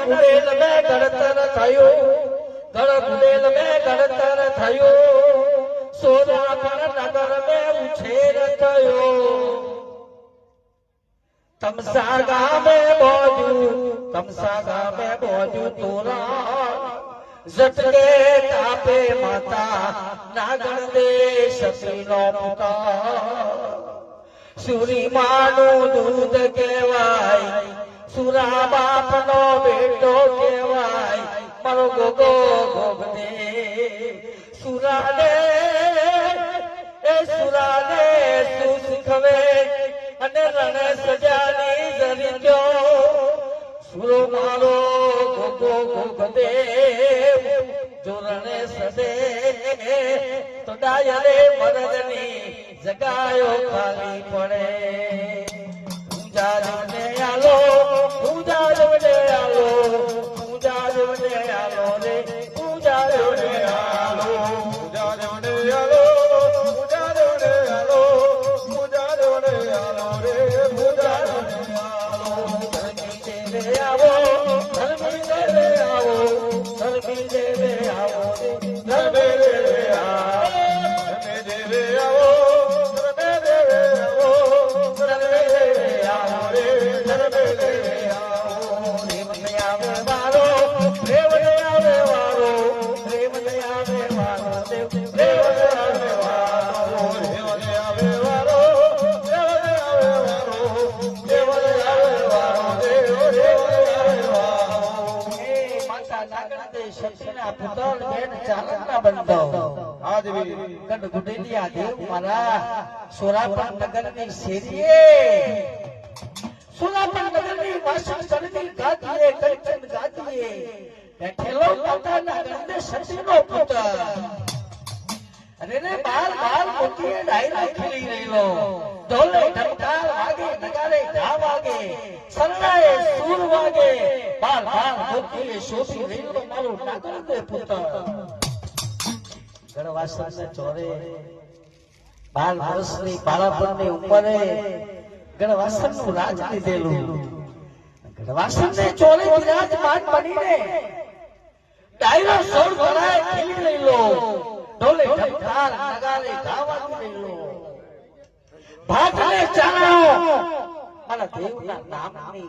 ગુડેલ મેં ગણતર થયું, ગણ ગુડેલ મેં ગણતર થયું, સોનાપણ નગર મેં ઉછેર થયો, તમસા ગામે બોજુ તોરા ઝટકે તાપે માતા નાગણ દેશ સતીનો પુકાર, સુરી માનું દૂધ કહેવાય, સુરા બાપનો બેટો કહેવાય, મારો ગોગો ગોગને સુરાને શું શીખવે અને રણે સજાની જરી ગયો, સુરો મારો ગોગો ગોગદેવ જો રણે સદે તો ડાયરે મરદની જગાયો ખાલી પડે, પૂજા જવને આલો, પૂજા જવને આલો, પૂજા જવને આલો રે, પૂજા જવને આલો, પૂજા જવને આલો, પૂજા જવને આલો, પૂજા જવને આલો રે, પૂજા જવને આલો, ધર્મી દેવે આવો, ધર્મી દેવે આવો, ધર્મી દેવે આવો રે, ધર્મી દેવે આવો, ધર્મી દેવે આવો, ધર્મી દેવે આવો, ધર્મી દેવે આવો રે, ધર્મી દેવે આવો, રેવને આવે વારો, રેવને આવે વારો, રેવને આવે વારો દેવ, રેવને આવે વારો, રેવને આવે વારો, રેવને આવે વારો, રેવને આવે વારો દેવ, રેવને આવે વારો, હે માતા નાગણ દે શક્તિના પુત્ર બેન ચાલકના બંધો આદવી ગઢ ગુડેલિયા દેવ મારા સોરાપણ નગરની શેરીએ, સોરાપણ નગરની વાસણ કરતી ગાદીએ, કંચન ગાદીએ બેઠેલો માતા નાગણ દે શક્તિનો પુત્ર, અરે રે બાર મોતીએ ડાયરો ખીલી રહેલો, ઢોલે ઢંકાર વાગે, નગારે ઘા વાગે, સરનાએ સૂર વાગે, બાર મોતીએ શોષી રહેલો મારો નાગણ દે પુત્ર, ગણવાસને ચોરે 12 વર્ષની બાળપણની ઉંમરે ગણવાસનનું રાજ લીધેલું, ગણવાસનને ચોરે વિરાજમાન બનીને ડાયરો સોળ ભરાય ખીલી રહેલો, ઢોલે ઢંકાર નગારે ઘા વાગી રહેલો, ભાતને ચાલ્યો મારા દેવના નામની